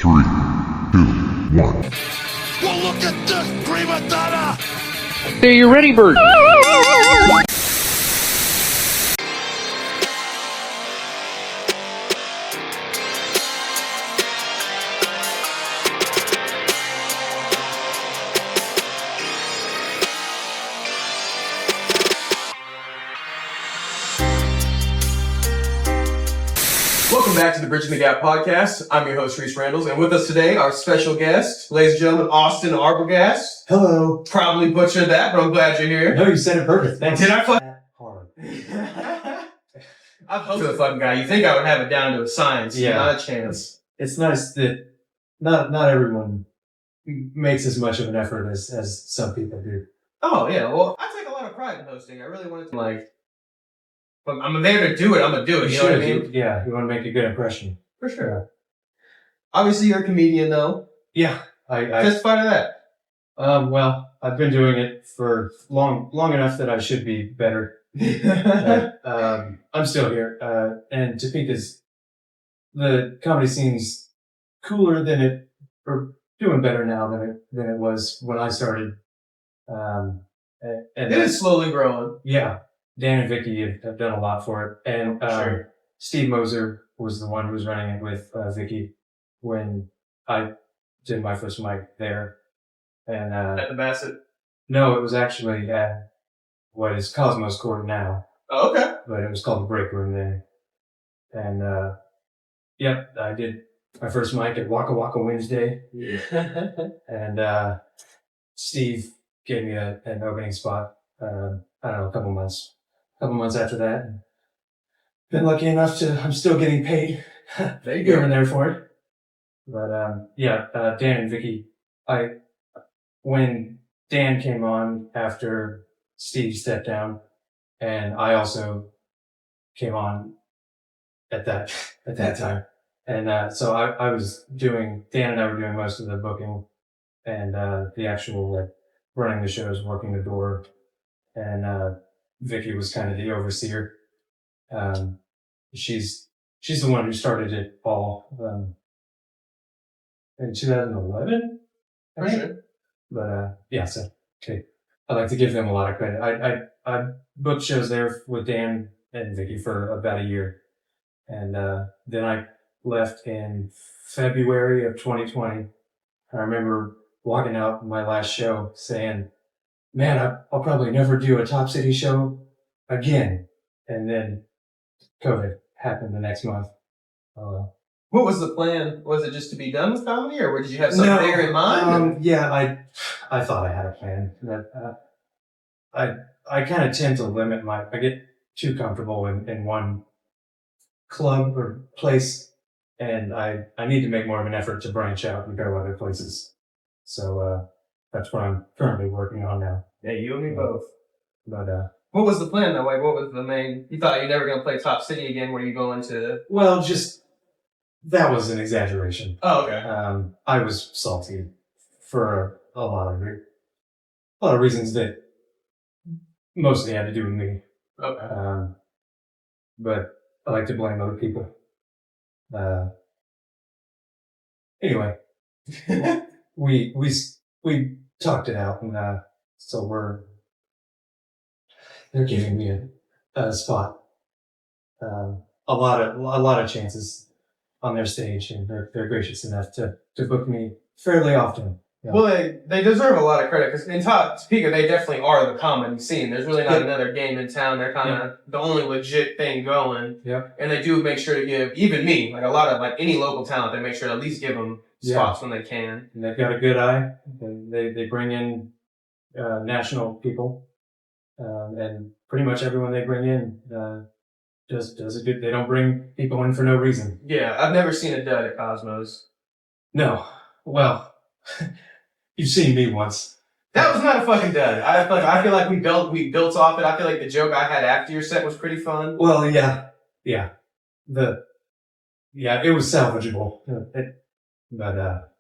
3, 2, 1. Well, look at this prima donna! There, you're ready, Bert. Welcome back to the Bridging the Gap podcast. I'm your host, Reice Randles, and with us today, our special guest, ladies and gentlemen, Austin Arbogast. Hello. Probably butchered that, but I'm glad you're here. No, you said it perfect. Thanks. Did I fuck? Hard. I'm hoping the fucking guy. You think I would have it down to a science? Yeah. Not a chance. It's nice that not everyone makes as much of an effort as some people do. Oh yeah. Well, I take a lot of pride in hosting. I really wanted to but I'm there to do it. I'm gonna do it. You know what I mean? Yeah, you want to make a good impression. For sure. Obviously, you're a comedian, though. Yeah, I Testify to that. well, I've been doing it for long enough that I should be better. I'm still here, and Topeka's the comedy scene's cooler or doing better now than it was when I started. And It is slowly growing. Yeah, Dan and Vicky have done a lot for it, and Sure. Steve Moser was the one who was running it with Vicky when I did my first mic there. And At the Bassett. no, it was actually at what is Cosmos Court now, Oh, okay. but it was called the Break Room then. And yep, I did my first mic at Waka Waka Wednesday, and Steve gave me an opening spot. I don't know, a couple months after that. Been lucky enough I'm still getting paid There you here go. and there for it. But Dan and Vicky, when Dan came on after Steve stepped down, and I also came on at that time. And so I was Dan and I were doing most of the booking and the actual running the shows, working the door, and Vicky was kind of the overseer. She's the one who started it all in 2011, I For think. sure. But yeah, so okay, I like to give them a lot of credit. I booked shows there with Dan and Vicky for about a year, and then I left in February of 2020. I remember walking out my last show saying, "Man, I'll probably never do a Top City show again." And then COVID happened the next month. What was the plan? Was it just to be done with comedy, or did you have something bigger in mind? Yeah, I thought I had a plan. That I kind of tend to limit I get too comfortable in one club or place, and I need to make more of an effort to branch out and go other places. So that's what I'm currently working on now. Yeah, you and me both. But What was the plan, though? Like, what was the main... You thought you're never going to play Top City again? Were you going to... well, just that was an exaggeration. Oh, okay. I was salty for a lot of reasons that mostly had to do with me. Okay. But I like to blame other people. Anyway, we talked it out, and so they're giving me a spot, a lot of chances on their stage, and they're gracious enough to book me fairly often. Yeah. Well, they deserve a lot of credit, because in Topeka, they definitely are the comedy scene. There's really not another game in town. They're kind of the only legit thing going. Yeah. And they do make sure to give, even me, like a lot of, any local talent, they make sure to at least give them spots when they can. And they've got a good eye. They bring in national people, and pretty much everyone they bring in does a good. They don't bring people in for no reason. Yeah, I've never seen a dud at Cosmos. No, well, you've seen me once. That was not a fucking dud. I feel like we built off it. I feel like the joke I had after your set was pretty fun. Well, yeah, it was salvageable. But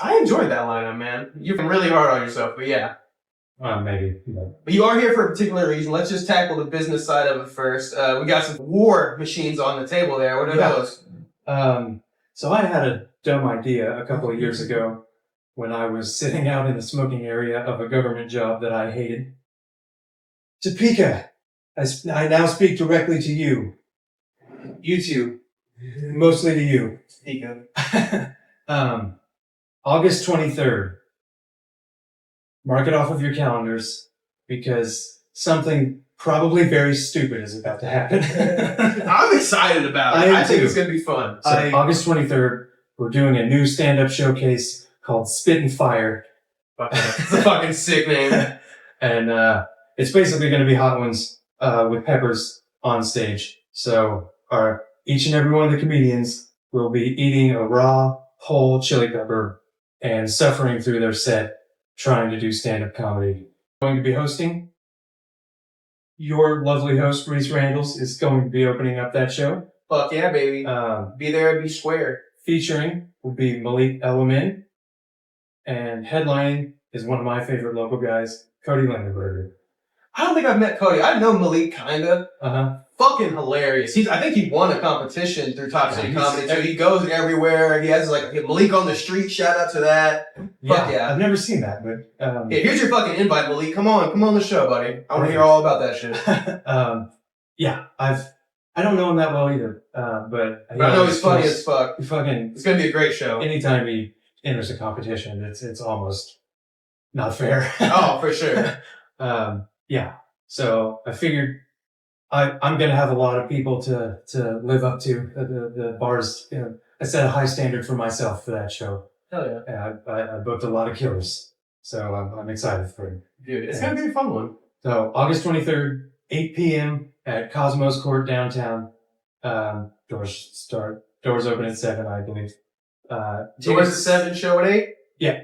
I enjoyed that lineup, man. You've been really hard on yourself, but yeah. maybe. But you are here for a particular reason. Let's just tackle the business side of it first. We got some war machines on the table there. What are those? So I had a dumb idea a couple of years ago when I was sitting out in the smoking area of a government job that I hated. Topeka, I now speak directly to you. You two. Mostly to you. Topeka. August 23rd. Mark it off of your calendars because something probably very stupid is about to happen. I'm excited about it. I think it's going to be fun. So August 23rd, we're doing a new stand-up showcase called Spit and Fire. It's a fucking sick name. And it's basically going to be Hot Ones with peppers on stage. So each and every one of the comedians will be eating a raw, whole chili pepper and suffering through their set trying to do stand-up comedy. Going to be hosting. Your lovely host, Reice Randles, is going to be opening up that show. Fuck yeah, baby. Be there, be square. Featuring will be Malik Elamin. And headlining is one of my favorite local guys, Cody Lindenberger. I don't think I've met Cody. I know Malik, kinda. Uh-huh. Fucking hilarious. I think he won a competition through Top City Comedy too. He goes everywhere. He has like Malik on the street. Shout out to that. Yeah, Fuck yeah. I've never seen that, but yeah, here's your fucking invite, Malik. Come on the show, buddy. I want to hear all about that shit. Yeah, I don't know him that well either, but I know he's funny as fuck. It's gonna be a great show. Anytime he enters a competition, it's almost not fair. Oh, for sure. Yeah. So I figured I'm going to have a lot of people to live up to. The bars, I set a high standard for myself for that show. Hell yeah. And I booked a lot of killers. So I'm excired for it. Dude, it's going to be a fun one. So August 23rd, 8 p.m. at Cosmos Court downtown. Doors open at 7, I believe. Doors at 7, show at 8? Yeah.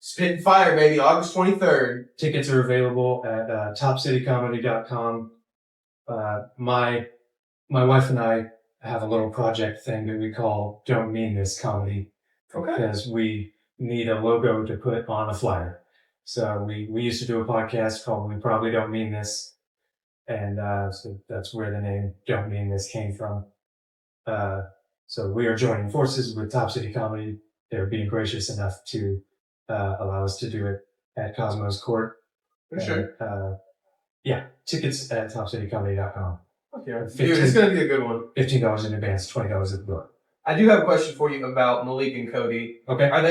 Spit and Fire, baby, August 23rd. Tickets are available at topcitycomedy.com. My wife and I have a little project thing that we call Don't Mean This Comedy. Okay. Because we need a logo to put on a flyer. So we used to do a podcast called We Probably Don't Mean This. And so that's where the name Don't Mean This came from. So we are joining forces with Top City Comedy. They're being gracious enough to allow us to do it at Cosmos Court. For sure. Yeah, tickets at topcitycomedy.com. Okay. Dude, it's going to be a good one. $15 in advance, $20 at the door. I do have a question for you about Malik and Cody. Okay. Are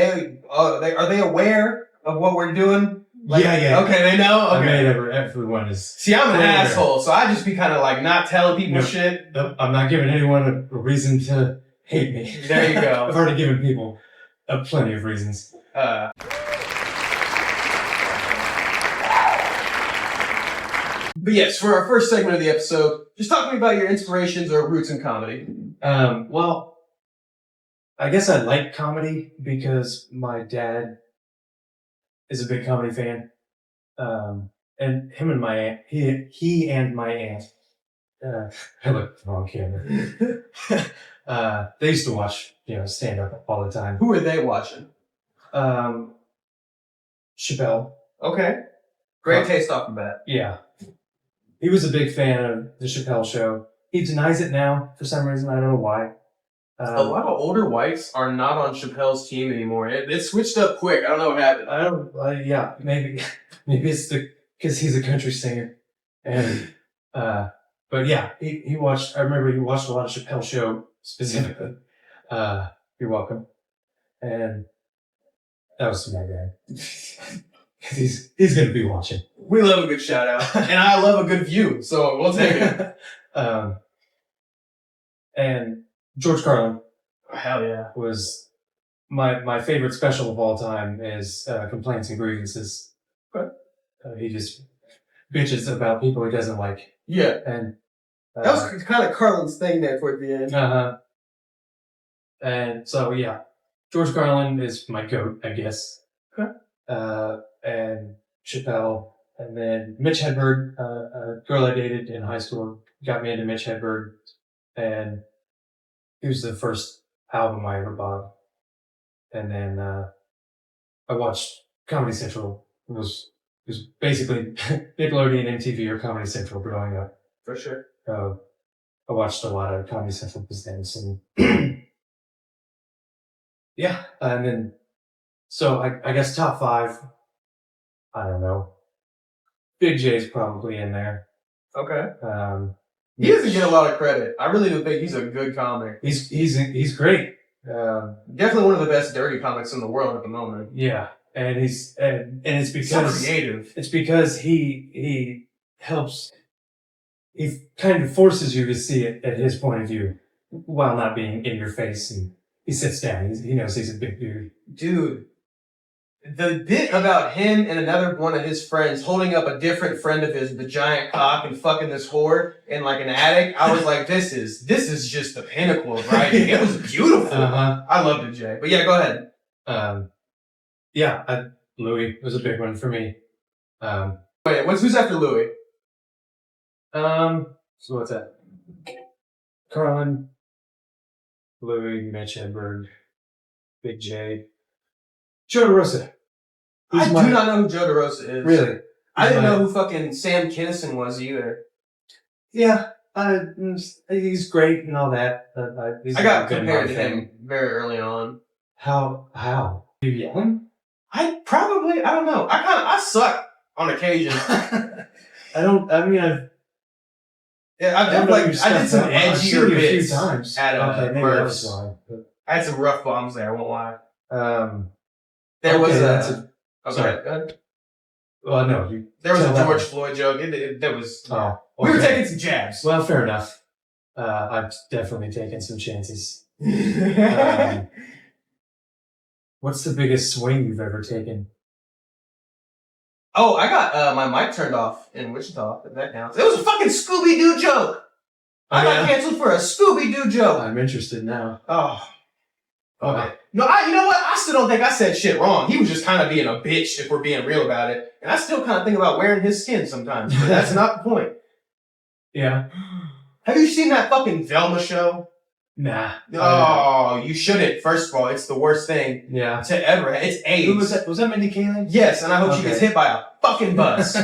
they aware of what we're doing? Like, yeah. Okay, they know? Okay. I made everyone is... See, I'm an asshole, so I just be kind of like not telling people shit. I'm not giving anyone a reason to hate me. There you go. I've already given people plenty of reasons. But yes, for our first segment of the episode, just talk to me about your inspirations or roots in comedy. Well, I guess I like comedy because my dad is a big comedy fan. And him and my aunt, he and my aunt, I look at the wrong camera. They used to watch, stand up all the time. Who are they watching? Chappelle. Okay. Great taste off the bat. Yeah. He was a big fan of the Chappelle show. He denies it now for some reason. I don't know why. A lot of older whites are not on Chappelle's team anymore. It switched up quick. I don't know what happened. Yeah, maybe it's because he's a country singer. And, but yeah, he watched, I remember he watched a lot of Chappelle show specifically. You're welcome. And that was my dad. He's going to be watching. We love a good shout out. And I love a good view. So we'll take it. And George Carlin. Hell yeah. Was my favorite special of all time is Complaints and Grievances. He just bitches about people he doesn't like. Yeah. And that was kind of Carlin's thing there toward the end. Uh-huh. And so, yeah. George Carlin is my goat, I guess. Okay. And Chappelle. And then Mitch Hedberg, a girl I dated in high school, got me into Mitch Hedberg. And it was the first album I ever bought. And then I watched Comedy Central. It was basically Nickelodeon, MTV, or Comedy Central growing up. For sure. I watched a lot of Comedy Central presents, and Yeah, and then so I guess top 5. I don't know. Big J's probably in there. Okay. He He doesn't get a lot of credit. I really do think he's a good comic. He's great. Definitely one of the best dirty comics in the world at the moment. Yeah, and it's He's so because creative. it's because he helps. He kind of forces you to see it at his point of view, while not being in your face. And he sits down. He knows he's a big dude. Dude, the bit about him and another one of his friends holding up a different friend of his with a giant cock and fucking this whore in like an attic, I was like, this is just the pinnacle of writing. It was beautiful. I loved it, Jay. But yeah, go ahead. Louis was a big one for me. Wait, who's after Louis? So what's that? Carlin, Louis, Mitch Hedberg, Big J, Joe DeRosa. I do not know who Joe DeRosa is. Really? I didn't know who fucking Sam Kinison was either. Yeah, he's great and all that. I got compared to him very early on. How? You yelling? I don't know. I suck on occasion. I did some edgier bits at first. I had some rough bombs there, I won't lie. There was a... Sorry. Go ahead. Well, no. There was a George Floyd joke. There was... Oh, okay. We were taking some jabs. Well, fair enough. I've definitely taken some chances. What's the biggest swing you've ever taken? Oh, I got my mic turned off in Wichita. If that counts. It was a fucking Scooby-Doo joke. I got canceled for a Scooby-Doo joke. I'm interested now. Oh. Okay. No, you know what? I still don't think I said shit wrong. He was just kind of being a bitch, if we're being real about it. And I still kind of think about wearing his skin sometimes. But that's not the point. Yeah. Have you seen that fucking Velma show? Nah. Oh, you shouldn't. First of all, it's the worst thing to ever. It's AIDS. Who was that? Was that Mindy Kaling? Yes, and I hope she gets hit by a fucking bus.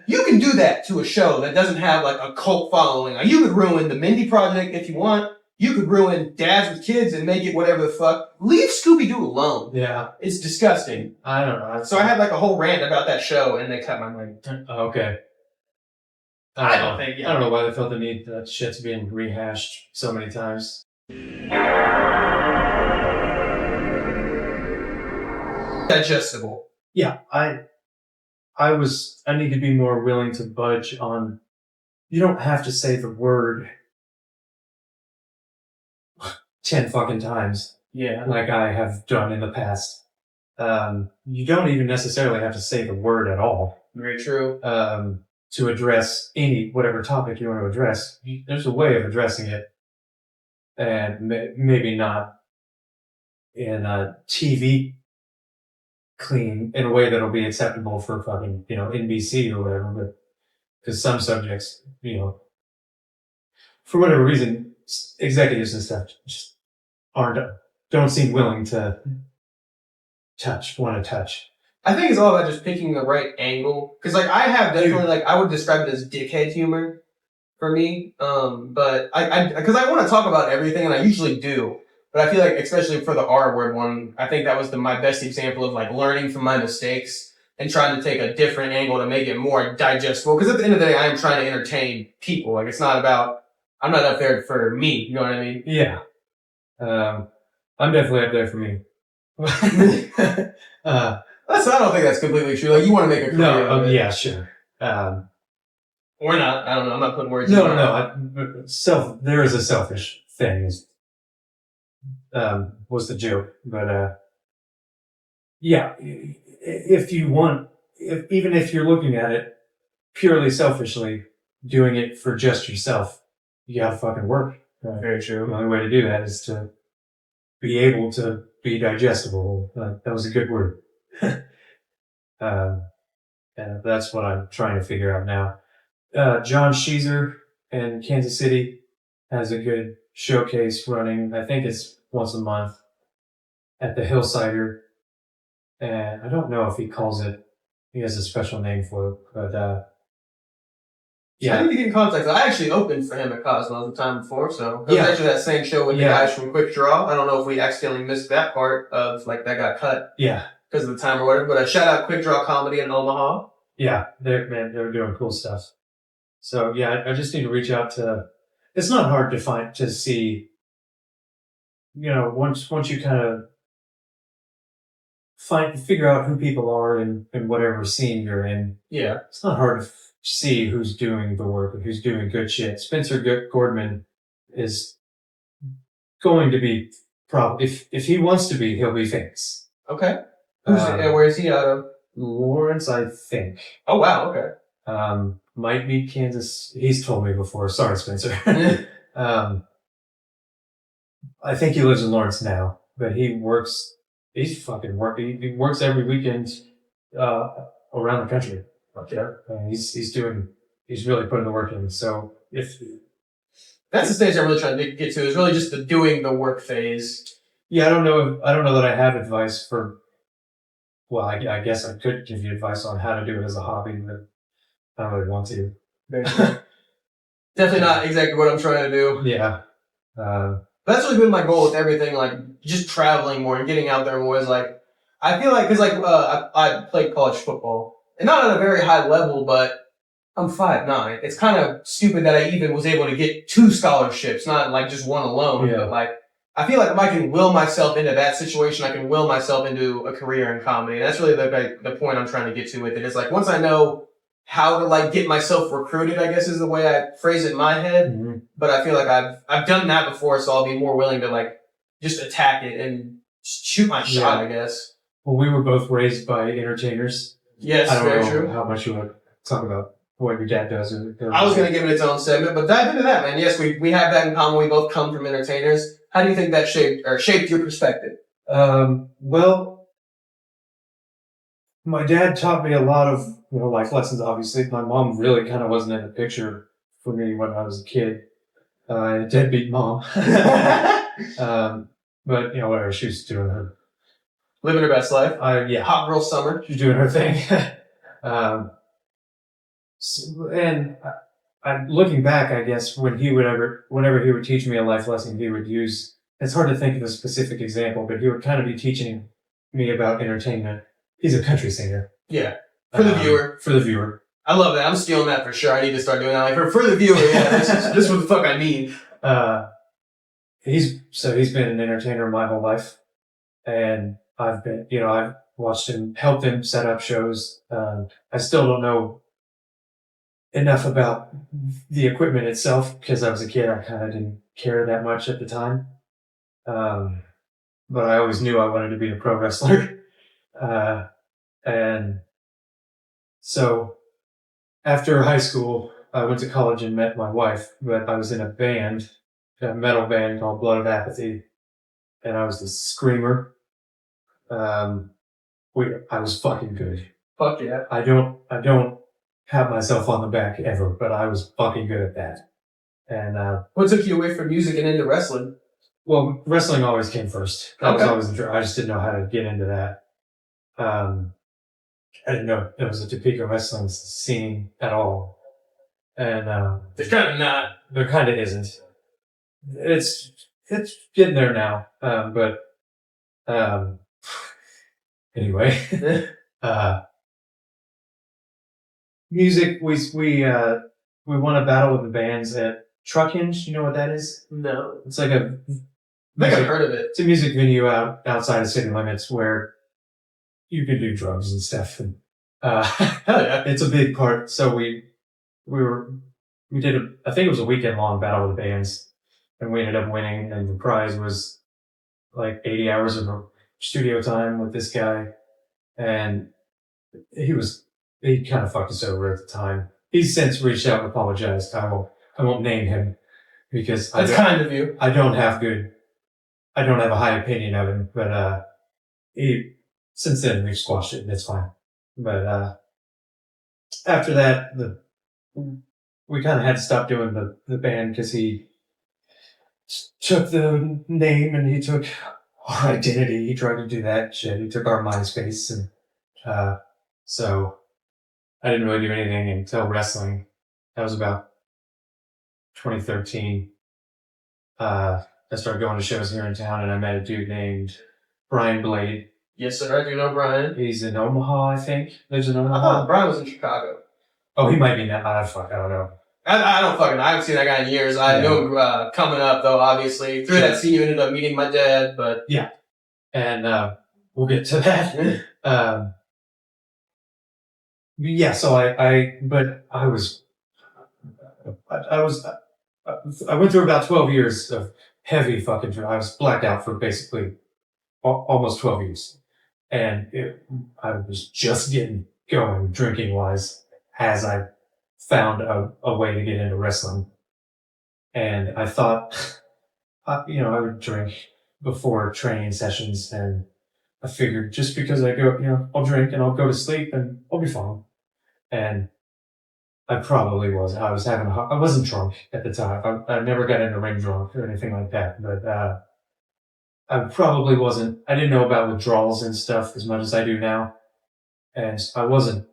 You can do that to a show that doesn't have like a cult following. Like, you could ruin the Mindy Project if you want. You could ruin dads with kids and make it whatever the fuck. Leave Scooby-Doo alone. Yeah. It's disgusting. I don't know. So I had like a whole rant about that show and they cut my mic. Okay. I don't know why they felt the need that shit's being rehashed so many times. Digestible. Yeah, I need to be more willing to budge on. You don't have to say the word 10 fucking times. Yeah. Like I have done in the past. You don't even necessarily have to say the word at all. Very true. To address whatever topic you want to address. There's a way of addressing it. And maybe not in a TV clean, in a way that'll be acceptable for fucking, NBC or whatever, but because some subjects, for whatever reason, executives and stuff just don't seem willing to want to touch. I think it's all about just picking the right angle. Cause like I have definitely I would describe it as dickhead humor for me. But cause I want to talk about everything and I usually do. But I feel like, especially for the R word one, I think that was my best example of like learning from my mistakes and trying to take a different angle to make it more digestible. Cause at the end of the day, I am trying to entertain people. Like it's not about, I'm not up there for me. You know what I mean? Yeah. I'm definitely up there for me. I don't think that's completely true. Like you want to make a career of it. Yeah, sure. Or not. I don't know. I'm not putting words in. No. There is a selfish thing. Was the joke, but yeah. Even if you're looking at it purely selfishly, doing it for just yourself, you gotta fucking work. Very true. The only way to do that is to be able to be digestible. That was a good word. And that's what I'm trying to figure out now. John Sheezer in Kansas City has a good showcase running. I think it's once a month at the Hillsider. And I don't know if he has a special name for it, but I need to get in contact. I actually opened for him at Cosmo the time before, so it was actually that same show with the guys from Quick Draw. I don't know if we accidentally missed that part of like that got cut. Yeah. Because of the time or whatever. But shout out Quick Draw Comedy in Omaha. Yeah, they're doing cool stuff. So yeah, I just need to reach out to. It's not hard to see. Once you kind of figure out who people are in whatever scene you're in. Yeah, it's not hard to see who's doing the work and who's doing good shit. Spencer Gordman is going to be if he wants to be, he'll be famous. Okay. Where is he out of? Lawrence, I think. Oh wow, okay. Might be Kansas. He's told me before. Sorry, Spencer. I think he lives in Lawrence now, but he works. He's fucking working. He works every weekend around the country. Okay. He's really putting the work in. So if that's the stage I'm really trying to get to, is really just the doing the work phase. Yeah, I don't know that I have advice for. Well, I guess I could give you advice on how to do it as a hobby, but I don't really want to. Definitely not exactly what I'm trying to do. Yeah. That's really been my goal with everything, like just traveling more and getting out there more. Is like, I feel like, because like I played college football, and not at a very high level, but I'm 5'9". It's kind of stupid that I even was able to get 2 scholarships, not like just one alone. Yeah. But like, I feel like if I can will myself into that situation, I can will myself into a career in comedy. And that's really the point I'm trying to get to with it. It's like, once I know how to like get myself recruited, I guess is the way I phrase it in my head. Mm-hmm. But I feel like I've done that before, so I'll be more willing to like just attack it and shoot my shot, I guess. Well, we were both raised by entertainers. Yes, very true. I don't know how much you want to talk about what your dad does. I was going to give it its own segment, but dive into that, man. Yes, we have that in common. We both come from entertainers. How do you think that shaped your perspective? Well, my dad taught me a lot of life lessons. Obviously, my mom really kind of wasn't in the picture for me when I was a kid. A deadbeat mom. But whatever, she was doing her living her best life. Yeah, hot girl summer. She's doing her thing. And looking back, I guess whenever he would teach me a life lesson, he would use. It's hard to think of a specific example, but he would kind of be teaching me about entertainment. He's a country singer. Yeah, for the viewer. For the viewer. I love that. I'm stealing that for sure. I need to start doing that. Like for the viewer, yeah. This is what the fuck I mean. He's been an entertainer my whole life, and I've watched him, helped him set up shows. I still don't know enough about the equipment itself because I was a kid. I kind of didn't care that much at the time. But I always knew I wanted to be a pro wrestler. And so after high school, I went to college and met my wife, but I was in a metal band called Blood of Apathy, and I was the screamer. I was fucking good. Fuck yeah. I don't pat myself on the back ever, but I was fucking good at that. And what took you away from music and into wrestling? Well, wrestling always came first. That was always I just didn't know how to get into that. I didn't know there was a Topeka wrestling scene at all. And there's kind of not. There kind of isn't. It's getting there now. But anyway, music. We won a battle with the bands at Truck Hinge. You know what that is? No. It's like a. I think I've heard of it. It's a music venue outside of city limits where you can do drugs and stuff. And hell yeah, it's a big part. So we did I think it was a weekend long battle with the bands, and we ended up winning. And the prize was like 80 hours of studio time with this guy, and he kind of fucked us over at the time. He's since reached out and apologized. I won't name him because that's kind of you. I don't have a high opinion of him, but since then we've squashed it and it's fine. But after that, we kind of had to stop doing the band because he took the name and he took our identity. He tried to do that shit. He took our MySpace, and so I didn't really do anything until wrestling. That was about 2013. I started going to shows here in town, and I met a dude named Brian Blade. Yes, sir. I do know Brian. He's in Omaha, I think. Lives in I Omaha. thought Brian was in Chicago. Oh, he might be now. I don't know. I don't fucking know. I haven't seen that guy in years. I knew him coming up, though, obviously. Through that scene, you ended up meeting my dad, but... Yeah. And we'll get to that. Yeah, so I went through about 12 years of heavy fucking drink. I was blacked out for basically almost 12 years. And I was just getting going drinking wise as I found a way to get into wrestling. And I thought, I would drink before training sessions, and I figured just because I go, I'll drink and I'll go to sleep and I'll be fine. And I probably wasn't. I wasn't drunk at the time. I never got into ring drunk or anything like that. But I probably wasn't. I didn't know about withdrawals and stuff as much as I do now. And I wasn't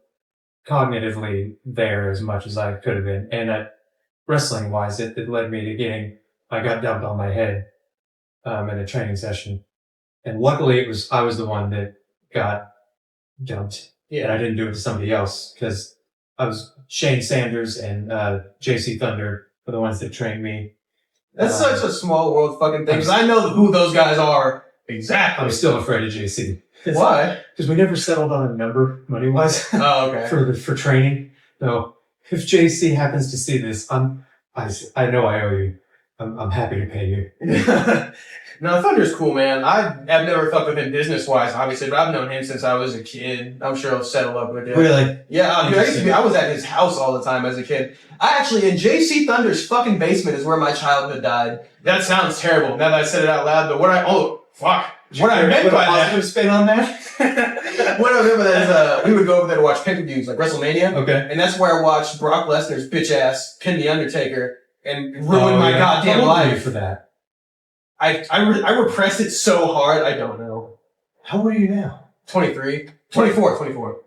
cognitively there as much as I could have been. And wrestling wise, it led me to I got dumped on my head in a training session. And luckily I was the one that got dumped. Yeah. And I didn't do it to somebody else, because Shane Sanders and JC Thunder were the ones that trained me. That's such a small world fucking thing, because I know who those guys are exactly. I'm still afraid of JC. Why? Because we never settled on a number money-wise. Oh, okay. for training. So if JC happens to see this, I know I owe you. I'm happy to pay you. No, Thunder's cool, man. I've never fucked with him business-wise, obviously, but I've known him since I was a kid. I'm sure he'll settle up with it. Really? Yeah, dude, I was at his house all the time as a kid. In JC Thunder's fucking basement is where my childhood died. That sounds terrible now that I said it out loud, but what I meant by that... spin on that? What I meant by that is, we would go over there to watch pay-per-views, like WrestleMania. Okay. And that's where I watched Brock Lesnar's bitch-ass pin The Undertaker and ruin my goddamn life. For that. I repressed it so hard, I don't know. How old are you now? 23. 24.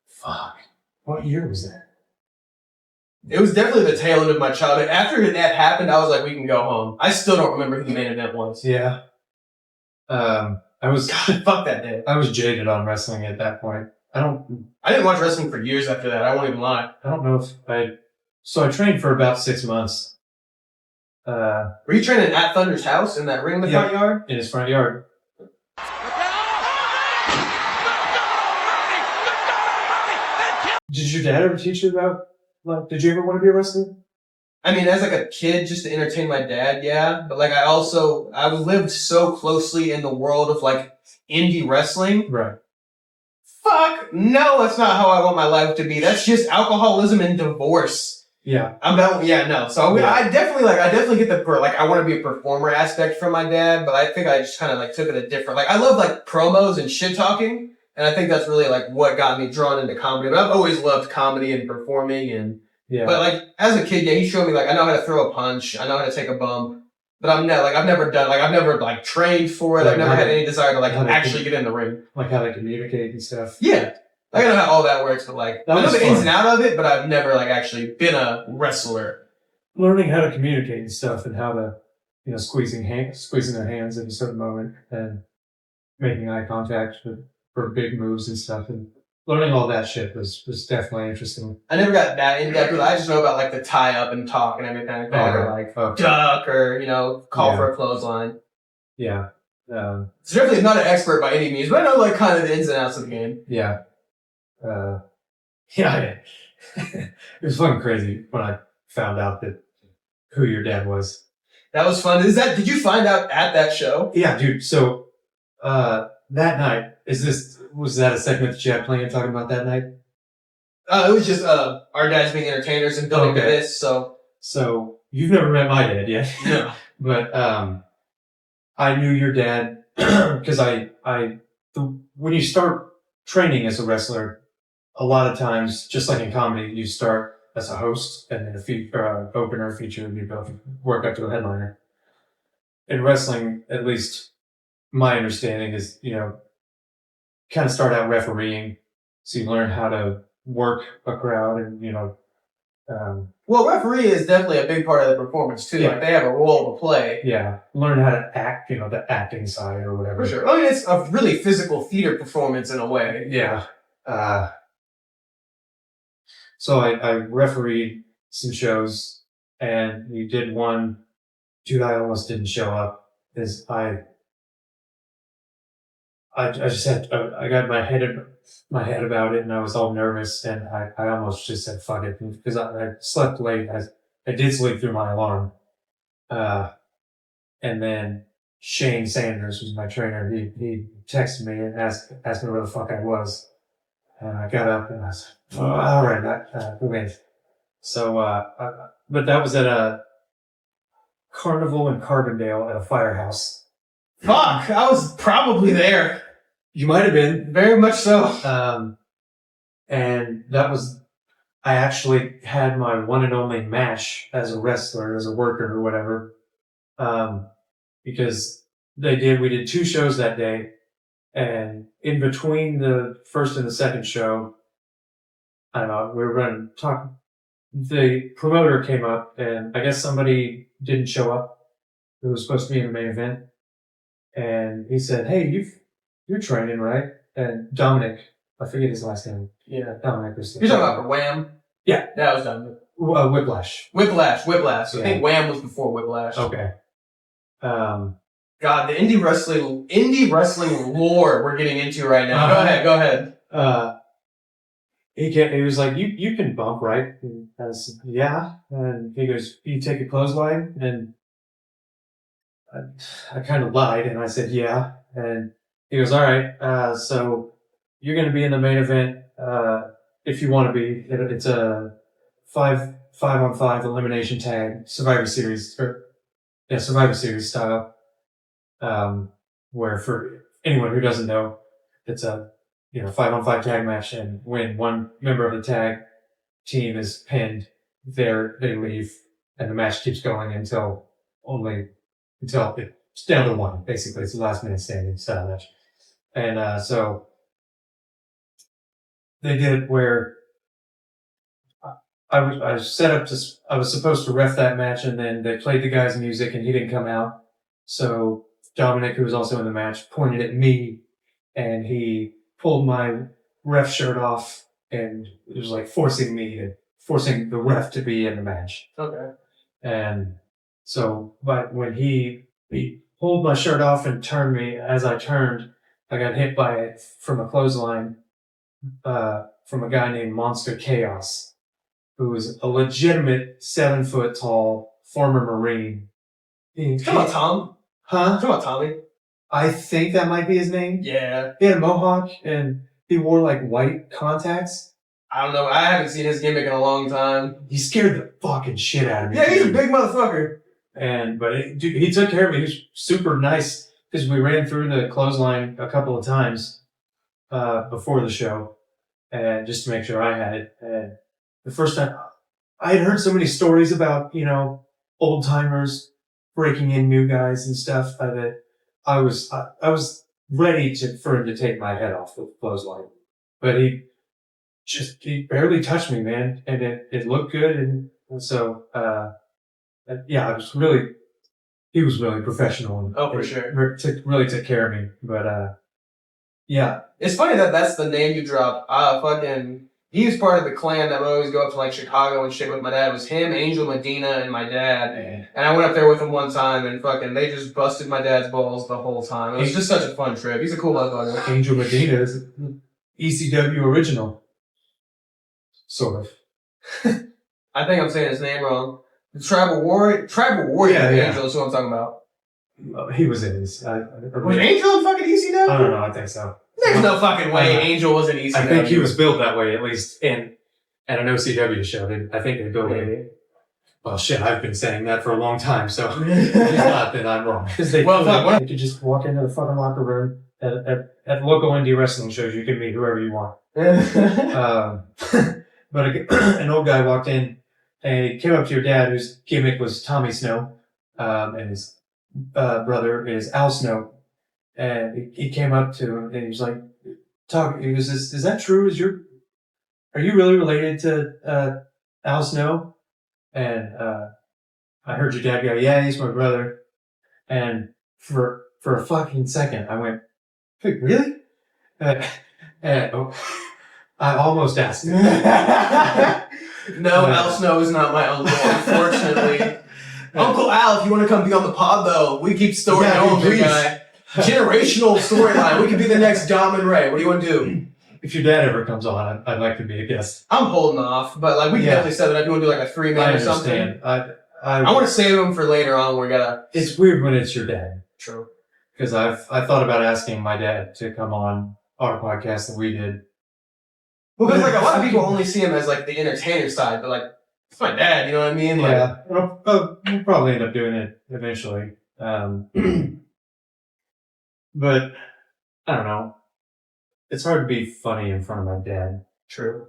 Fuck. What year was that? It was definitely the tail end of my childhood. After that happened, I was like, we can go home. I still don't remember who the main event was. Yeah. God, fuck that day. I was jaded on wrestling at that point. I didn't watch wrestling for years after that. I won't even lie. I don't know if so I trained for about 6 months. Were you training at Thunder's house in that ring in the front yard? In his front yard. Did your dad ever teach you about, did you ever want to be a wrestler? I mean, as like a kid, just to entertain my dad, yeah. But like, I lived so closely in the world of like indie wrestling. Right. Fuck no, that's not how I want my life to be. That's just alcoholism and divorce. Yeah. No. So I definitely get I want to be a performer aspect from my dad, but I think I just kind of like took it a different, I love like promos and shit talking. And I think that's really like what got me drawn into comedy. But I've always loved comedy and performing but like as a kid, he showed me like I know how to throw a punch, I know how to take a bump, but I've never trained for it. I've never had any desire to actually get in the ring. Like how to communicate and stuff. Yeah. I don't know how all that works, but I know the ins and out of it, but I've never actually been a wrestler. Learning how to communicate and stuff, and how to, squeezing their hands at a certain moment, and making eye contact for big moves and stuff, and learning all that shit was definitely interesting. I never got that in depth with it. I just know about the tie up and talk and everything like that, or duck, or call for a clothesline. Yeah. So definitely not an expert by any means, but I know kind of the ins and outs of the game. Yeah. It was fucking crazy when I found out who your dad was. That was fun. Did you find out at that show? Yeah, dude. So, that night, was that a segment that you had planned talking about that night? It was just, our dads being entertainers and building to this, so. So, you've never met my dad yet. No. But, I knew your dad, because when you start training as a wrestler, a lot of times, just like in comedy, you start as a host and then opener, feature, and you work up to a headliner. In wrestling, at least my understanding is, kind of start out refereeing, so you learn how to work a crowd and, Well, referee is definitely a big part of the performance too. Yeah. Like they have a role to play. Yeah, learn how to act, the acting side or whatever. For sure. I mean, it's a really physical theater performance in a way. Yeah. So I refereed some shows, and we did one. Dude, I almost didn't show up because I just had I got my head about it, and I was all nervous, and I almost just said fuck it because I slept late. I did sleep through my alarm, and then Shane Sanders was my trainer. He texted me and asked me where the fuck I was, and I got up and I was like, oh, all right, okay. So, but that was at a carnival in Carbondale at a firehouse. Fuck, I was probably there. You might have been. Very much so. And that was, I actually had my one and only match as a wrestler, as a worker or whatever. Because we did 2 shows that day. And in between the first and the second show, I don't know, we were going to talk. The promoter came up, and I guess somebody didn't show up who was supposed to be in the main event. And he said, hey, you're training, right? And Dominic, I forget his last name. Yeah. Dominic was You're talking about for Wham? Yeah. That was done. Whiplash. Whiplash. Yeah. I think Wham was before Whiplash. Okay. God, the indie wrestling lore we're getting into right now. Go ahead. He was like, you can bump, right? And I said, yeah. And he goes, you take a clothesline? And I kind of lied, and I said, yeah. And he goes, all right, so you're going to be in the main event, if you want to be. It's a 5-on-5 elimination tag, Survivor Series style, where for anyone who doesn't know, it's a 5-on-5 tag match, and when one member of the tag team is pinned, they leave, and the match keeps going until it's down to 1. Basically, it's the last minute standing style match, and so they did it where I was set up I was supposed to ref that match, and then they played the guy's music, and he didn't come out. So Dominic, who was also in the match, pointed at me, and he pulled my ref shirt off, and it was like forcing the ref to be in the match. Okay. And so, but when he pulled my shirt off and turned me, as I turned, I got hit from a clothesline, from a guy named Monster Chaos, who was a legitimate 7-foot tall former Marine. Come on, Tom. Huh? Come on, Tommy. I think that might be his name. Yeah. He had a mohawk, and he wore like white contacts. I don't know. I haven't seen his gimmick in a long time. He scared the fucking shit out of me. Yeah, he's a big motherfucker. But he took care of me. He was super nice because we ran through the clothesline a couple of times before the show, and just to make sure I had it. And the first time, I had heard so many stories about old timers breaking in new guys and stuff that I was ready for him to take my head off the clothesline, but he barely touched me, man, and it looked good, and so yeah, he was really professional. And for sure. Really took care of me, but yeah. It's funny that that's the name you dropped. He was part of the clan that would always go up to like Chicago and shit with my dad. It was him, Angel Medina, and my dad. Man. And I went up there with him one time, and they just busted my dad's balls the whole time. It was just such a fun trip. He's a cool motherfucker. Angel Medina is ECW original, sort of. I think I'm saying his name wrong. The Tribal Warrior Angel is who I'm talking about. He was in his. Was Angel in fucking ECW? I don't know. I think so. There's no fucking way Angel was in ECW. I think he was built that way, at least at an OCW show. I think they built it. Well, shit, I've been saying that for a long time, so it's not that I'm wrong. They could just walk into the fucking locker room at local indie wrestling shows. You can meet whoever you want. But an old guy walked in, and he came up to your dad, whose gimmick was Tommy Snow, and his brother is Al Snow. And he came up to him, and he was like, he goes, is that true? Are you really related to Al Snow, and I heard your dad go, yeah, he's my brother. And for a fucking second, I went, wait, really? Oh, I almost asked him. No, Al Snow is not my uncle, unfortunately. Uncle Al, if you want to come be on the pod, though, we keep story going, big guy. Generational storyline. We could be the next Dom and Ray. What do you want to do? If your dad ever comes on, I'd like to be a guest. I'm holding off, but like we can definitely set it up. You want to do like a 3-man or something? I want to save them for later on. We're gonna. It's weird when it's your dad. True. Because I thought about asking my dad to come on our podcast that we did. Well, because like a lot of people only see him as like the entertainer side, but like it's my dad. You know what I mean? Like, yeah, we'll probably end up doing it eventually. But I don't know. It's hard to be funny in front of my dad. True.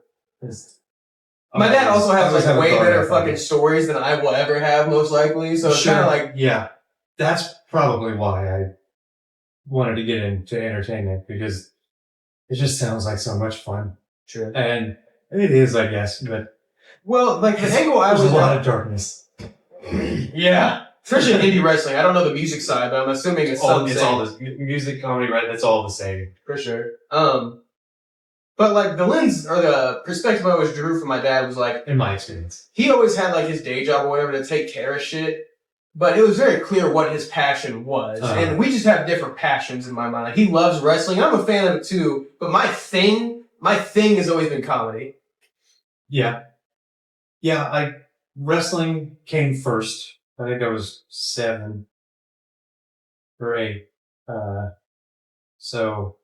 My dad also has like way better fucking stories than I will ever have, most likely. So it's kind of like, yeah, that's probably why I wanted to get into entertainment, because it just sounds like so much fun. True. And it is, I guess, but well, like the angle I was there's a lot of darkness. Yeah. Especially in indie wrestling. I don't know the music side, but I'm assuming it's all the music, comedy, right? That's all the same. For sure. But like the lens or the perspective I always drew from my dad was like, in my experience, he always had like his day job or whatever to take care of shit, but it was very clear what his passion was, and we just have different passions in my mind. Like, he loves wrestling. I'm a fan of it too, but my thing has always been comedy. Yeah. Wrestling came first. I think I was 7 or 8. So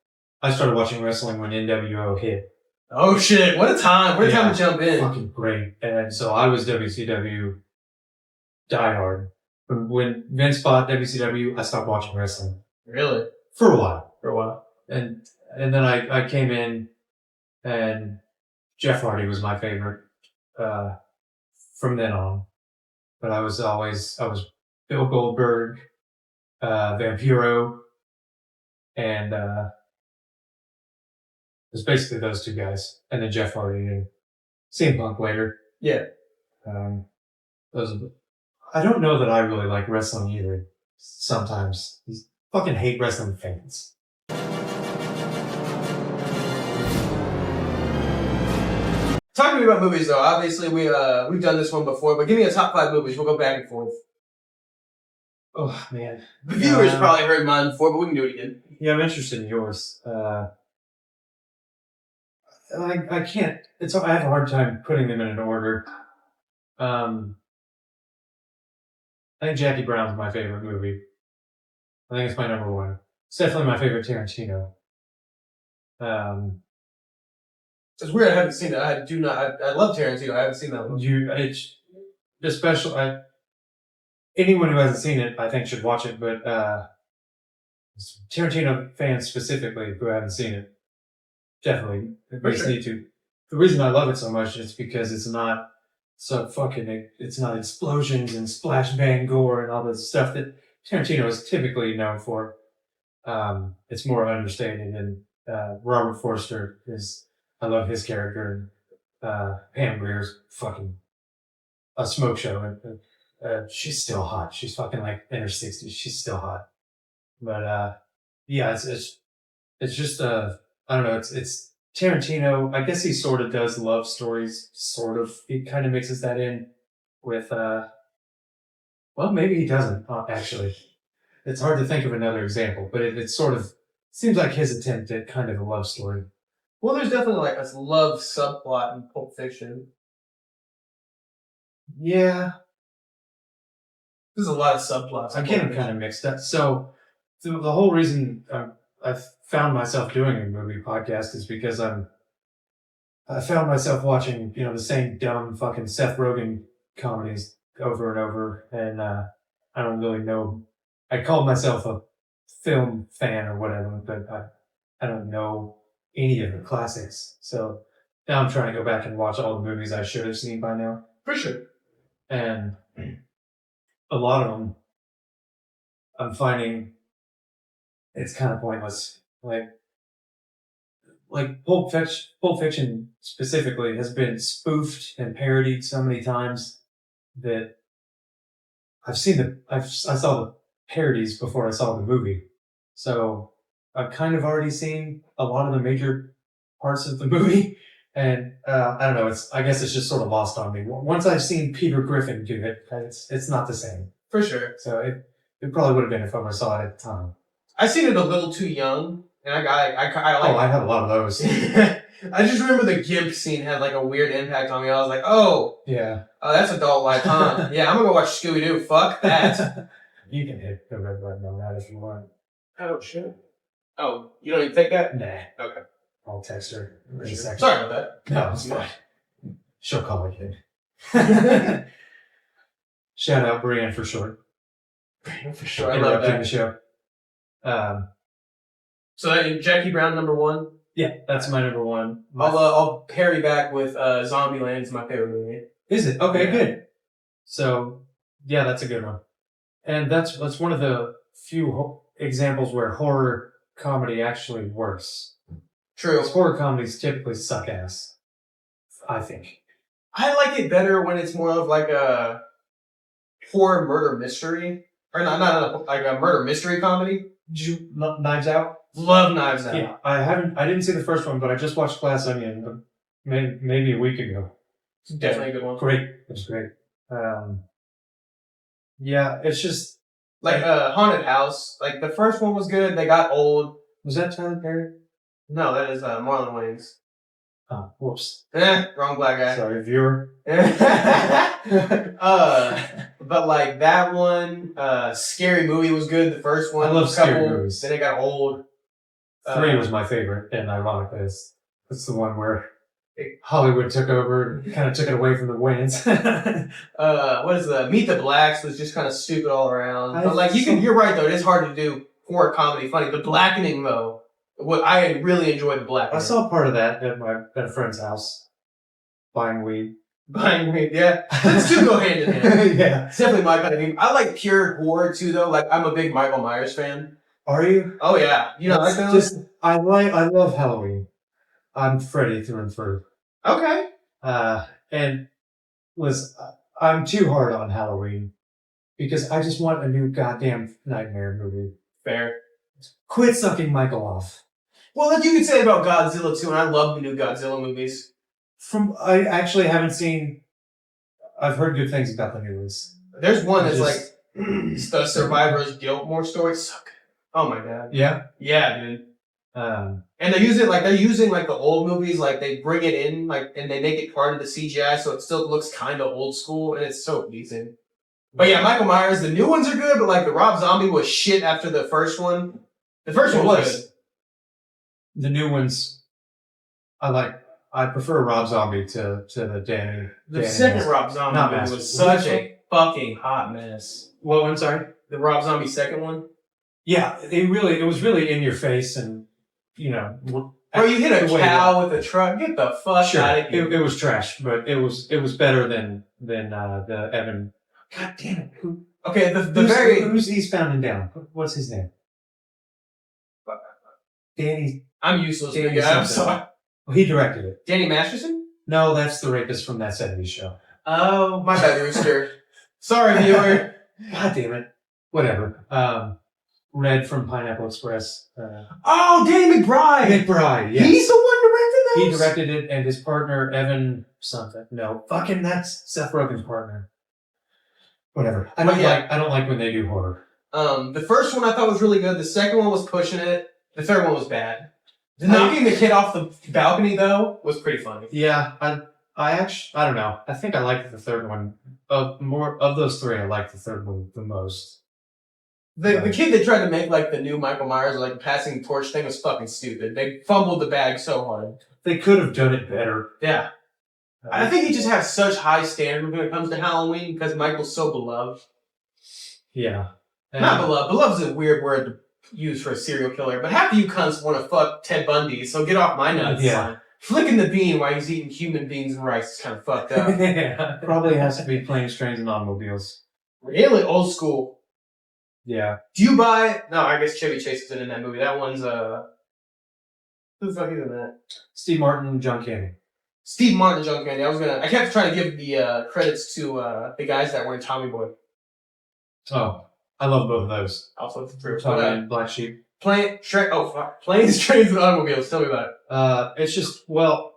I started watching wrestling when NWO hit. Oh shit, what a time. What a time to jump in. Fucking great. And so I was WCW diehard. When Vince bought WCW, I stopped watching wrestling. Really? For a while. And then I came in, and Jeff Hardy was my favorite from then on. But I was Bill Goldberg, Vampiro, and it was basically those two guys, and then Jeff Hardy and CM Punk later. Yeah. I don't know that I really like wrestling either. Sometimes I fucking hate wrestling fans. Talk to me about movies, though. Obviously, we've done this one before, but give me a top 5 movies. We'll go back and forth. Oh, man. The viewers probably heard mine before, but we can do it again. Yeah, I'm interested in yours. I can't. I have a hard time putting them in an order. I think Jackie Brown's my favorite movie. I think it's my number 1. It's definitely my favorite Tarantino. It's weird. I haven't seen it. I love Tarantino. I haven't seen that one. Anyone who hasn't seen it, I think, should watch it. But Tarantino fans specifically who haven't seen it, definitely need to. The reason I love it so much is because it's not it's not explosions and splash bang gore and all this stuff that Tarantino is typically known for. It's more understated, and Robert Forster I love his character. Pam Grier's fucking a smoke show. She's still hot. She's fucking like in her 60s. She's still hot. But yeah, it's just I don't know. It's Tarantino. I guess he sort of does love stories. Sort of. He kind of mixes that in with well, maybe he doesn't actually. It's hard to think of another example, but it sort of seems like his attempt at kind of a love story. Well, there's definitely like a love subplot in Pulp Fiction. Yeah. There's a lot of subplots. I get them kind of mixed up. So the whole reason I've found myself doing a movie podcast is because I found myself watching, the same dumb fucking Seth Rogen comedies over and over. And I don't really know. I call myself a film fan or whatever, but I don't know any of the classics. So now I'm trying to go back and watch all the movies I should have seen by now. For sure. And a lot of them, I'm finding it's kind of pointless. Like, like Pulp Fiction specifically has been spoofed and parodied so many times that I saw the parodies before I saw the movie. So I've kind of already seen a lot of the major parts of the movie. And I don't know. I guess it's just sort of lost on me. Once I've seen Peter Griffin do it, it's not the same. For sure. So it probably would have been if I saw it at the time. I seen it a little too young, and I have a lot of those. I just remember the GIMP scene had like a weird impact on me. I was like, oh, that's adult life, huh? Yeah, I'm gonna go watch Scooby Doo. Fuck that. You can hit the red button on that if you want. Oh shit. Oh, you don't even think that? Nah. Okay. I'll text her in a second. Sorry about that. No, it's fine. She'll call me kid. Shout out Brienne for short. For sure, I love that. The show. So that Jackie Brown #1. Yeah, that's my number one. I'll parry back with Zombieland's my favorite movie. Is it? Okay, good. So yeah, that's a good one, and that's one of the few examples where horror comedy actually works. True. Horror comedies typically suck ass, I think. I like it better when it's more of like a horror murder mystery. Or not like a murder mystery comedy. Did you Knives Out? Love Knives Out. Yeah, I didn't see the first one, but I just watched Glass Onion maybe a week ago. It's definitely a good one. Great. It was great. Yeah, it's just like Haunted House. Like the first one was good. They got old. Was that Tyler Perry? No, that is Marlon Wayans. Oh, whoops. Wrong black guy. Sorry, viewer. But like that one, Scary Movie was good. The first one, I love scary movies. Then it got old. 3 was my favorite, and ironically, it's the one where Hollywood took over and kind of took it away from the Wayans. What is the Meet the Blacks was just kind of stupid all around. But like you're right though. It is hard to do horror comedy funny. The Blackening though, I really enjoyed The Blackening. I saw part of that at a friend's house, buying weed. Yeah. Those two go hand in hand. Yeah. It's definitely my kind of thing. I like pure horror too though. Like I'm a big Michael Myers fan. Are you? Oh yeah. You know, I love Halloween. I'm Freddy through and through. Okay. And I'm too hard on Halloween because I just want a new goddamn nightmare movie. Fair. Quit sucking Michael off. Well, you could say about Godzilla too, and I love the new Godzilla movies. I actually haven't seen. I've heard good things about the new ones. There's one that's like the Survivor's Guiltmore story. Oh my god. Yeah. Yeah, dude. And they're using like the old movies, like they bring it in, like, and they make it part of the CGI, so it still looks kind of old school, and it's so pleasing. But yeah, Michael Myers, the new ones are good, but like the Rob Zombie was shit after the first one. The first one was good. The new ones, I prefer Rob Zombie to the Danny. The second Rob Zombie movie was such a fucking hot mess. Well, I'm sorry? The Rob Zombie second one? Yeah, it was really in your face, and you know. Bro, you hit a cow with a truck. Get the fuck out of here. It was trash, but it was better than the Evan. God damn it! Okay, who's Eastbound and Down? What's his name? Danny. I'm useless. Danny I'm sorry. Well, he directed it. Danny Masterson? No, that's the rapist from that '70s show. Oh, my bad, Rooster. Sorry, viewer. God damn it. Whatever. Red from Pineapple Express. Danny McBride! McBride, yes. He's the one directed those? He directed it, and his partner, Evan something. No, fucking that's Seth Rogen's partner. Whatever. I don't like when they do horror. The first one I thought was really good. The second one was pushing it. The third one was bad. Knocking the kid off the balcony, though, was pretty funny. Yeah, I don't know. I think I liked the third one. More of those three, I liked the third one the most. The kid that tried to make like the new Michael Myers like passing torch thing was fucking stupid. They fumbled the bag so hard. They could have done it better. Yeah. I think he just has such high standards when it comes to Halloween because Michael's so beloved. Yeah. Not beloved. Beloved's a weird word to use for a serial killer, but half of you cunts want to fuck Ted Bundy, so get off my nuts. Yeah. Flicking the bean while he's eating human beans and rice is kind of fucked up. Yeah. Probably has to be Planes, Trains, and Automobiles. Really old school. Yeah. Do you buy... No, I guess Chevy Chase isn't in that movie. That one's, Who the fuck is that? Steve Martin, John Candy. Steve Martin, John Candy. I kept trying to give the credits to the guys that were in Tommy Boy. Oh, I love both of those. Also through. Tommy and Black Sheep. Planes, Trains, and Automobiles. Tell me about it. It's just, well,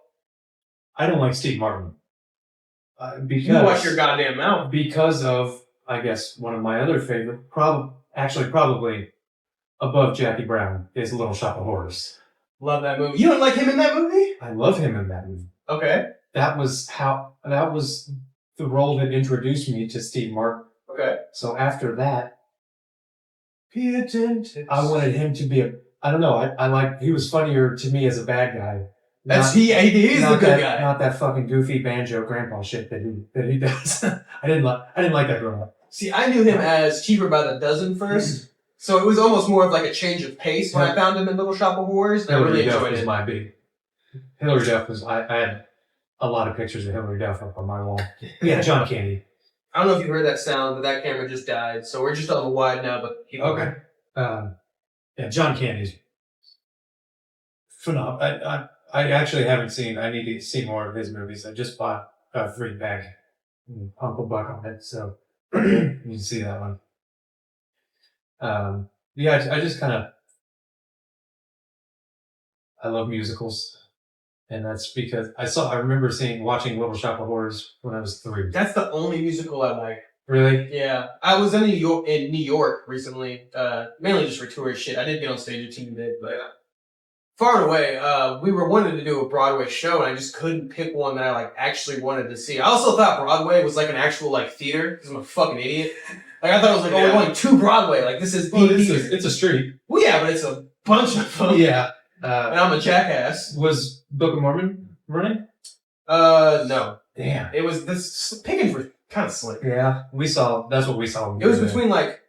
I don't like Steve Martin. Because You watch your goddamn mouth. Because of, I guess, one of my other favorite, probably above Jackie Brown, is Little Shop of Horrors. Love that movie. You don't like him in that movie? I love him in that movie. Okay. That was the role that introduced me to Steve Martin. Okay. So after that, Peter Dentist. I wanted him to be I don't know, I like, he was funnier to me as a bad guy. He is the good guy. Not that fucking goofy banjo grandpa shit that he does. I didn't like that growing up. See, I knew him as Cheaper by the Dozen first. So it was almost more of like a change of pace when I found him in Little Shop of Horrors. And I really enjoyed it. My big. Hillary Duff was, I had a lot of pictures of Hillary Duff up on my wall. Yeah, John Candy. I don't know if you heard that sound, but that camera just died. So we're just on the wide now, but okay. Yeah, John Candy's phenomenal. I actually haven't seen, I need to see more of his movies. I just bought a 3-pack Uncle Buck on it, so you can see that one. Yeah, I just kind of, I love musicals. And that's because I remember watching Little Shop of Horrors when I was 3. That's the only musical I like. Really? Yeah. I was in New York recently, mainly just for tourist shit. I didn't get on stage a teeny bit, but far and away, we were wanting to do a Broadway show, and I just couldn't pick one that I like actually wanted to see. I also thought Broadway was like an actual like theater, because I'm a fucking idiot. Like I thought it was like, we're going to Broadway. Like this is it's a street. Well, yeah, but it's a bunch of them. Yeah. And I'm a jackass. Was Book of Mormon running? No. Damn. It was this pickings were kind of slick. Yeah, that's what we saw. It was between like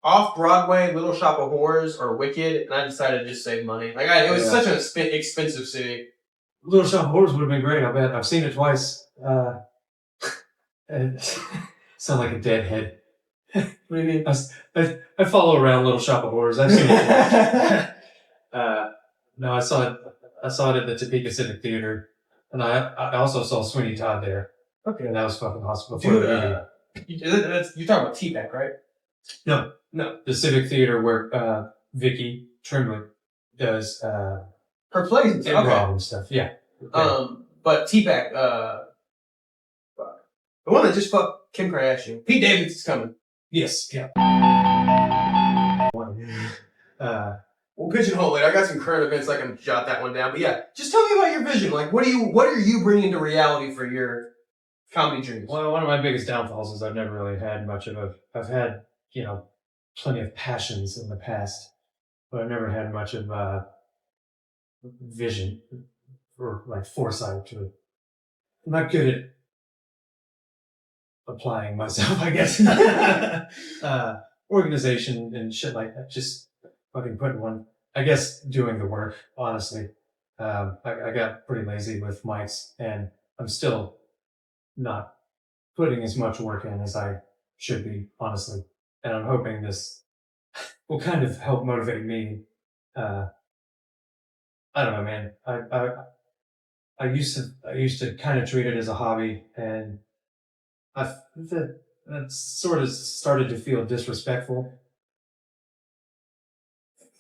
off Broadway, Little Shop of Horrors, or Wicked, and I decided to just save money. Like it was such an expensive city. Little Shop of Horrors would have been great. I bet. I've seen it twice. Sound like a deadhead. What do you mean? I follow around Little Shop of Horrors. I've seen it twice. No, I saw it at the Topeka Civic Theater, and I also saw Sweeney Todd there. Okay, and that was fucking awesome. Before the movie. You're talking about T-Back, right? No, the Civic Theater where Vicky Trimley does her plays and improv and stuff. Yeah. Okay. But T-Back, the one that just fucked Kim Kardashian, Pete Davidson's coming. Yes. Yeah. We'll pigeonhole later. I got some current events I can jot that one down. But yeah, just tell me about your vision. Like, what are you bringing to reality for your comedy dreams? Well, one of my biggest downfalls is I've never really had much of I've had, plenty of passions in the past, but I've never had much of vision or like foresight to it. I'm not good at applying myself, I guess. Organization and shit like that. Just fucking doing the work, honestly. I got pretty lazy with mics, and I'm still not putting as much work in as I should be, honestly. And I'm hoping this will kind of help motivate me. I don't know, man. I used to kind of treat it as a hobby, and that sort of started to feel disrespectful.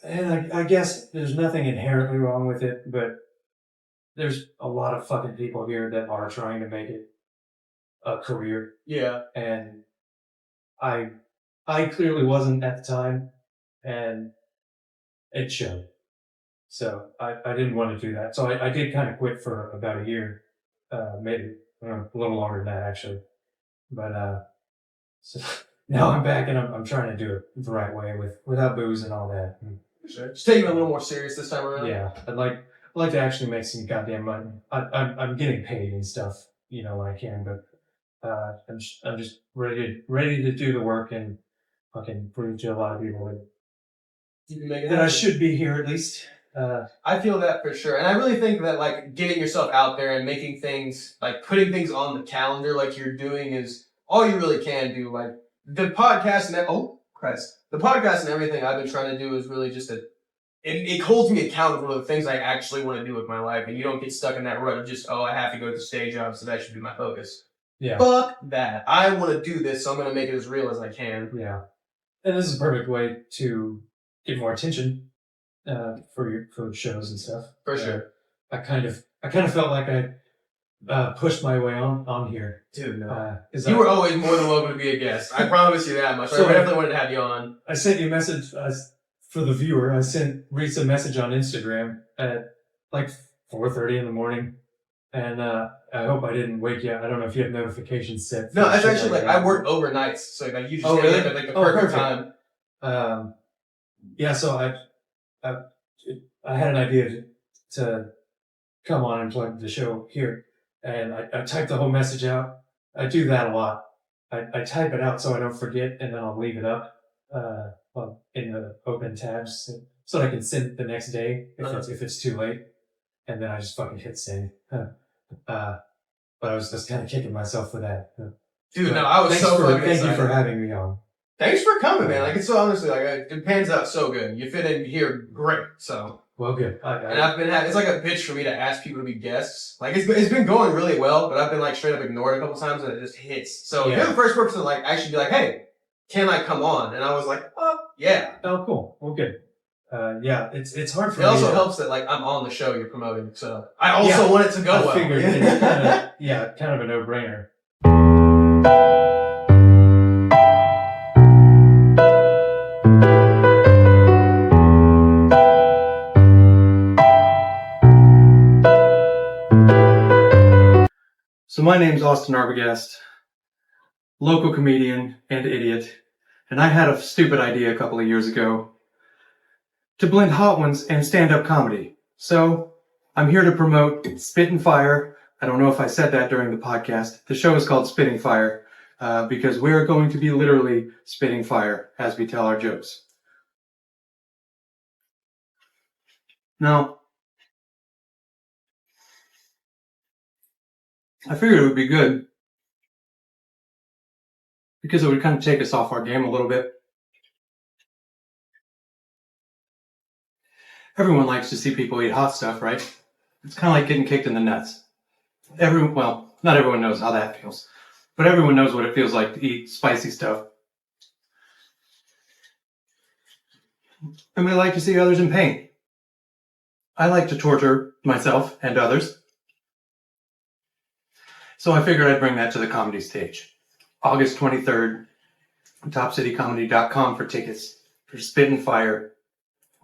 And I guess there's nothing inherently wrong with it, but there's a lot of fucking people here that are trying to make it a career. Yeah. And I clearly wasn't at the time, and it showed. So I didn't want to do that. So I did kind of quit for about a year, maybe a little longer than that, actually. But so now I'm back, and I'm trying to do it the right way without booze and all that. Sure. Just taking it a little more serious this time around. Yeah, I'd like to actually make some goddamn money. I'm getting paid and stuff, when I can, but I'm just ready to do the work and fucking prove to a lot of people that I should be here at least. I feel that for sure, and I really think that like getting yourself out there and making things like putting things on the calendar like you're doing is all you really can do. Like the podcast and the podcast and everything I've been trying to do is really just it holds me accountable to the things I actually want to do with my life, and you don't get stuck in that rut of just, I have to go to the stage job, so that should be my focus. Yeah. Fuck that. I want to do this, so I'm going to make it as real as I can. Yeah. And this is a perfect way to get more attention for shows and stuff. For sure. I kind of felt like I pushed my way on here. Dude, no. You were always more than welcome to be a guest. I promise you that much. So I definitely wanted to have you on. I sent you a message for the viewer. I sent Reice a message on Instagram at like 4:30 in the morning. And I hope I didn't wake you up. I don't know if you have notifications set. No, it's actually like I work overnights, so like you just really? at like the perfect time. Yeah, so I had an idea to come on and plug the show here, and I typed the whole message out. I do that a lot. I type it out so I don't forget, and then I'll leave it up in the open tabs so I can send it the next day if it's too late, and then I just fucking hit send. But I was just kind of kicking myself for that. Dude, no, I was so fucking excited. Thank you for having me on. Thanks for coming, man. Like, it's so honestly, like, it pans out so good. You fit in here great, so. Well, good. And I've been it's like a pitch for me to ask people to be guests. Like, it's been going really well, but I've been like straight up ignored a couple times and it just hits. So you're the first person to like actually be like, hey, can I come on? And I was like, oh, yeah. Oh, cool. Well, good. Yeah, it's hard for me. It also to, helps that like I'm on the show you're promoting, so I also want it to go well. I figured it's kind of a no-brainer. So my name's Austin Arbogast, local comedian and idiot, and I had a stupid idea a couple of years ago to blend hot ones and stand-up comedy. So I'm here to promote Spit and Fire. I don't know if I said that during the podcast. The show is called Spitting Fire because we're going to be literally spitting fire as we tell our jokes. Now, I figured it would be good because it would kind of take us off our game a little bit. Everyone likes to see people eat hot stuff, right? It's kind of like getting kicked in the nuts. Well, not everyone knows how that feels, but everyone knows what it feels like to eat spicy stuff. And we like to see others in pain. I like to torture myself and others. So I figured I'd bring that to the comedy stage. August 23rd, topcitycomedy.com for tickets for Spit and Fire.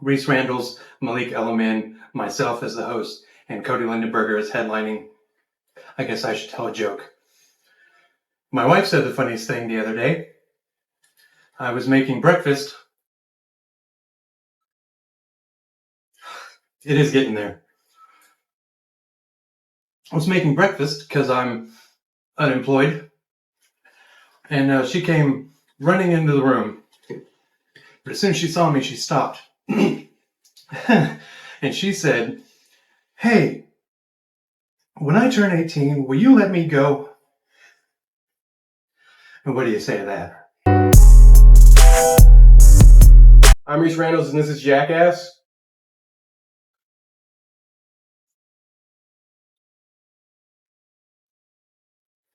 Reice Randles, Malik Elamin, myself as the host, and Cody Lindenberger is headlining. I guess I should tell a joke. My wife said the funniest thing the other day. I was making breakfast. It is getting there. I was making breakfast because I'm unemployed. And she came running into the room. But as soon as she saw me, she stopped. And she said, "Hey, when I turn 18, will you let me go?" And what do you say to that? I'm Reice Randles and this is Jackass.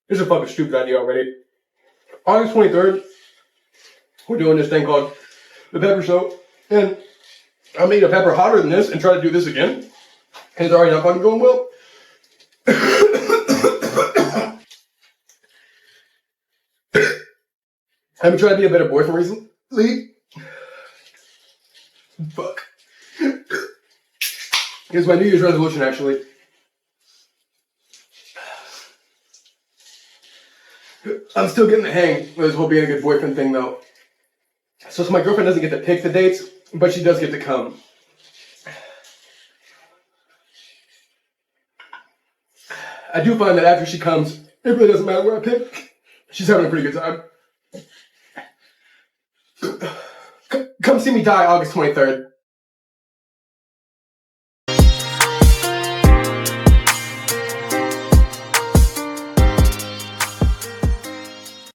This is a fucking stupid idea already. August 23rd, we're doing this thing called the Pepper Show. And I made a pepper hotter than this and try to do this again. And it's already not fucking going well. I've been trying to be a better boyfriend recently. Fuck. Here's my New Year's resolution, actually. I'm still getting the hang of this whole being a good boyfriend thing, though. So my girlfriend doesn't get to pick the dates, but she does get to come. I do find that after she comes, it really doesn't matter where I pick. She's having a pretty good time. Come see me die August 23rd.